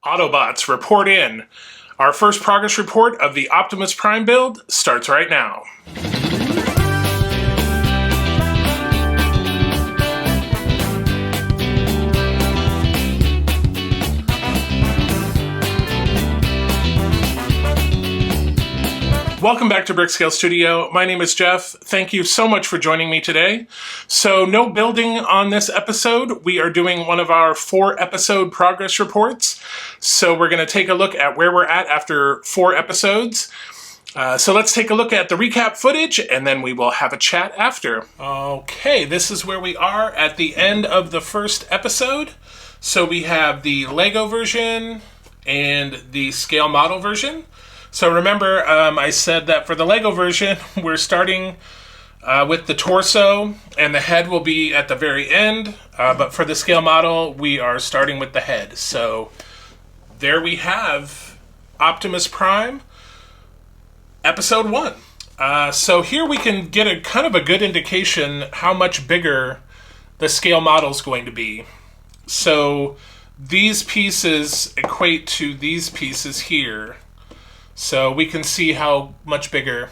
Autobots, report in. Our first progress report of the Optimus Prime build starts right now. Welcome back to Brickscale Studio. My name is Jeff. Thank you so much for joining me today. So no building on this episode. We are doing one of our 4-episode progress reports. So we're going to take a look at where we're at after 4 episodes. So let's take a look at the recap footage and then we will have a chat after. Okay, this is where we are at the end of the first episode. So we have the Lego version and the scale model version. So remember, I said that for the Lego version, we're starting with the torso, and the head will be at the very end. But for the scale model, we are starting with the head. So there we have Optimus Prime, Episode 1. So here we can get a kind of a good indication how much bigger the scale model is going to be. So these pieces equate to these pieces here. So we can see how much bigger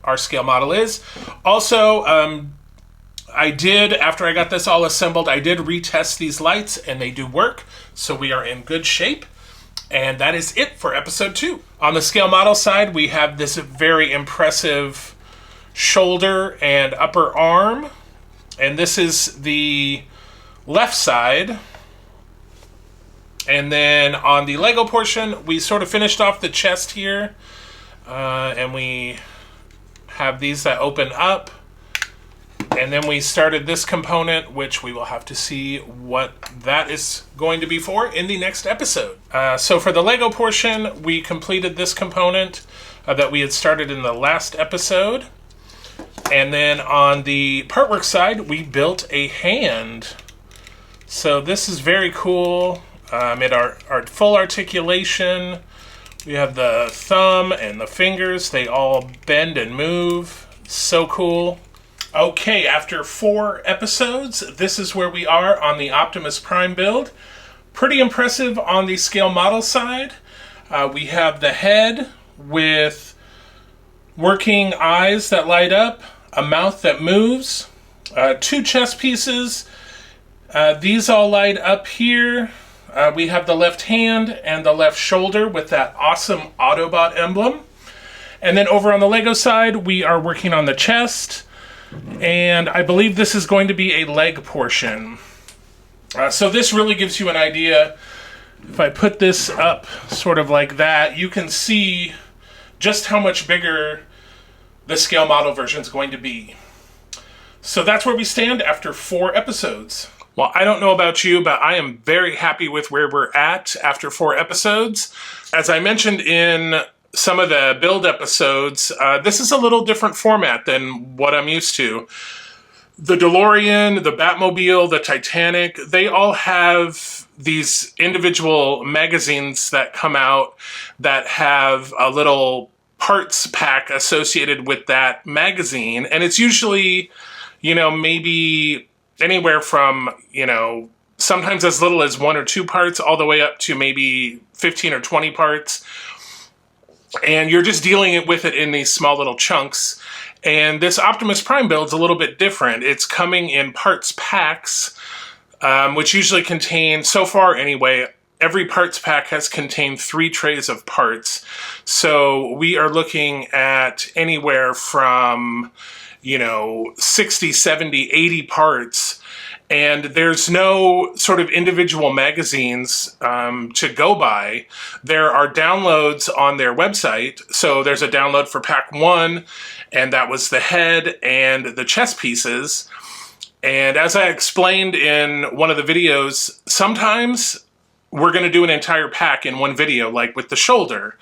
our scale model is. Also, after I got this all assembled, I did retest these lights and they do work. So we are in good shape. And that is it for episode 2. On the scale model side, we have this very impressive shoulder and upper arm. And this is the left side. And then on the Lego portion, we sort of finished off the chest here. And we have these that open up. And then we started this component, which we will have to see what that is going to be for in the next episode. So for the Lego portion, we completed this component that we had started in the last episode. And then on the partwork side, we built a hand. So this is very cool. Our full articulation. We have the thumb and the fingers. They all bend and move. So cool. Okay, after 4 episodes, this is where we are on the Optimus Prime build. Pretty impressive on the scale model side. We have the head with working eyes that light up, a mouth that moves, 2 chest pieces. These all light up here. We have the left hand and the left shoulder with that awesome Autobot emblem. And then over on the Lego side, we are working on the chest. And I believe this is going to be a leg portion. So this really gives you an idea. If I put this up sort of like that, you can see just how much bigger the scale model version is going to be. So that's where we stand after 4 episodes. Well, I don't know about you, but I am very happy with where we're at after 4 episodes. As I mentioned in some of the build episodes, this is a little different format than what I'm used to. The DeLorean, the Batmobile, the Titanic, they all have these individual magazines that come out that have a little parts pack associated with that magazine. And it's usually, maybe anywhere from, sometimes as little as 1 or 2 parts all the way up to maybe 15 or 20 parts. And you're just dealing with it in these small little chunks. And this Optimus Prime build's a little bit different. It's coming in parts packs, which usually contain, so far anyway, every parts pack has contained 3 trays of parts. So we are looking at anywhere from 60, 70, 80 parts, and there's no sort of individual magazines to go by. There are downloads on their website. So there's a download for pack 1, and that was the head and the chest pieces. And as I explained in one of the videos, sometimes we're going to do an entire pack in one video, like with the shoulder.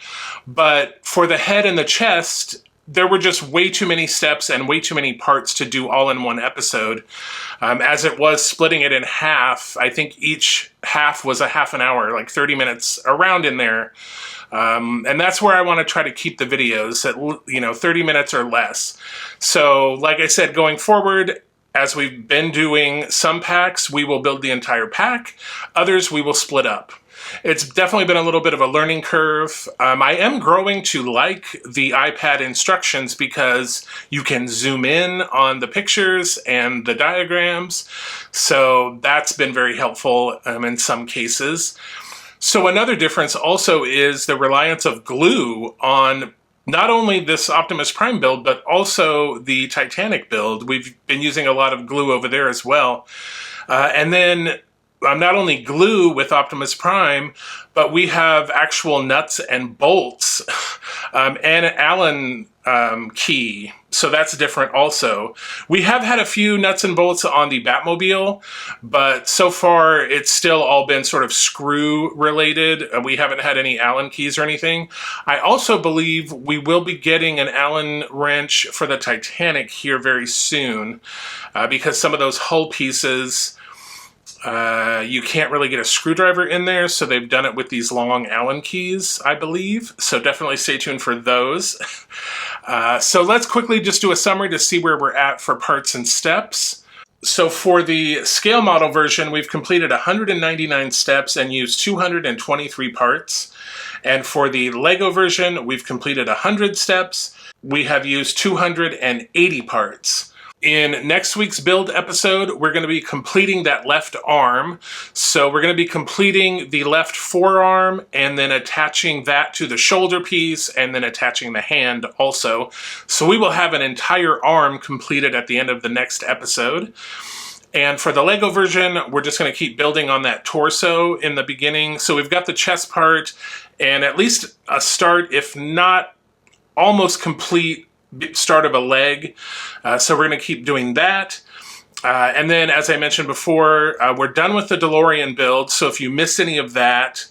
But for the head and the chest, there were just way too many steps and way too many parts to do all in one episode. As it was splitting it in half, I think each half was a half an hour, like 30 minutes around in there. And that's where I want to try to keep the videos at, 30 minutes or less. So like I said, going forward, as we've been doing some packs, we will build the entire pack. Others we will split up. It's definitely been a little bit of a learning curve. I am growing to like the iPad instructions because you can zoom in on the pictures and the diagrams. So that's been very helpful in some cases. So another difference also is the reliance of glue on not only this Optimus Prime build, but also the Titanic build. We've been using a lot of glue over there as well. And then not only glue with Optimus Prime, but we have actual nuts and bolts and an Allen key. So that's different also. We have had a few nuts and bolts on the Batmobile, but so far it's still all been sort of screw related. We haven't had any Allen keys or anything. I also believe we will be getting an Allen wrench for the Titanic here very soon because some of those hull pieces, you can't really get a screwdriver in there, so they've done it with these long Allen keys, I believe. So definitely stay tuned for those. So let's quickly just do a summary to see where we're at for parts and steps. So for the scale model version, we've completed 199 steps and used 223 parts. And for the Lego version, we've completed 100 steps. We have used 280 parts. In next week's build episode, we're going to be completing that left arm. So we're going to be completing the left forearm and then attaching that to the shoulder piece and then attaching the hand also. So we will have an entire arm completed at the end of the next episode. And for the Lego version, we're just going to keep building on that torso in the beginning. So we've got the chest part and at least a start, if not almost complete, start of a leg. So we're going to keep doing that. And then, as I mentioned before, we're done with the DeLorean build. So if you missed any of that,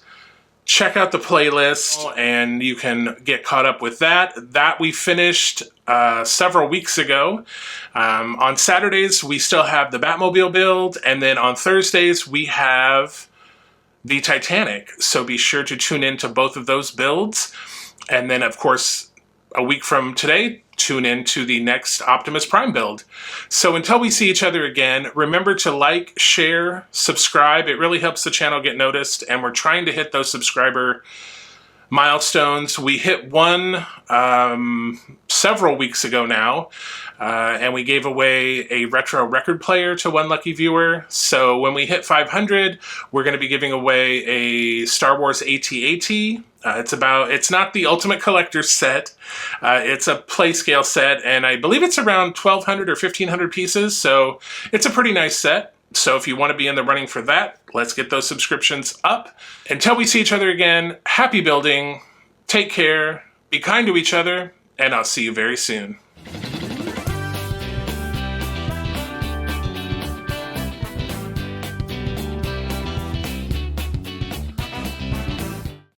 check out the playlist and you can get caught up with that. That we finished several weeks ago. On Saturdays, we still have the Batmobile build. And then on Thursdays, we have the Titanic. So be sure to tune into both of those builds. And then, of course, a week from today, tune in to the next Optimus Prime build. So until we see each other again, remember to like, share, subscribe. It really helps the channel get noticed, and we're trying to hit those subscriber milestones. We hit one several weeks ago now, and we gave away a retro record player to one lucky viewer. So when we hit 500, we're going to be giving away a Star Wars AT-AT. It's not the Ultimate Collector's set. It's a play scale set, and I believe it's around 1,200 or 1,500 pieces, so it's a pretty nice set. So if you want to be in the running for that, let's get those subscriptions up. Until we see each other again, happy building, take care, be kind to each other, and I'll see you very soon.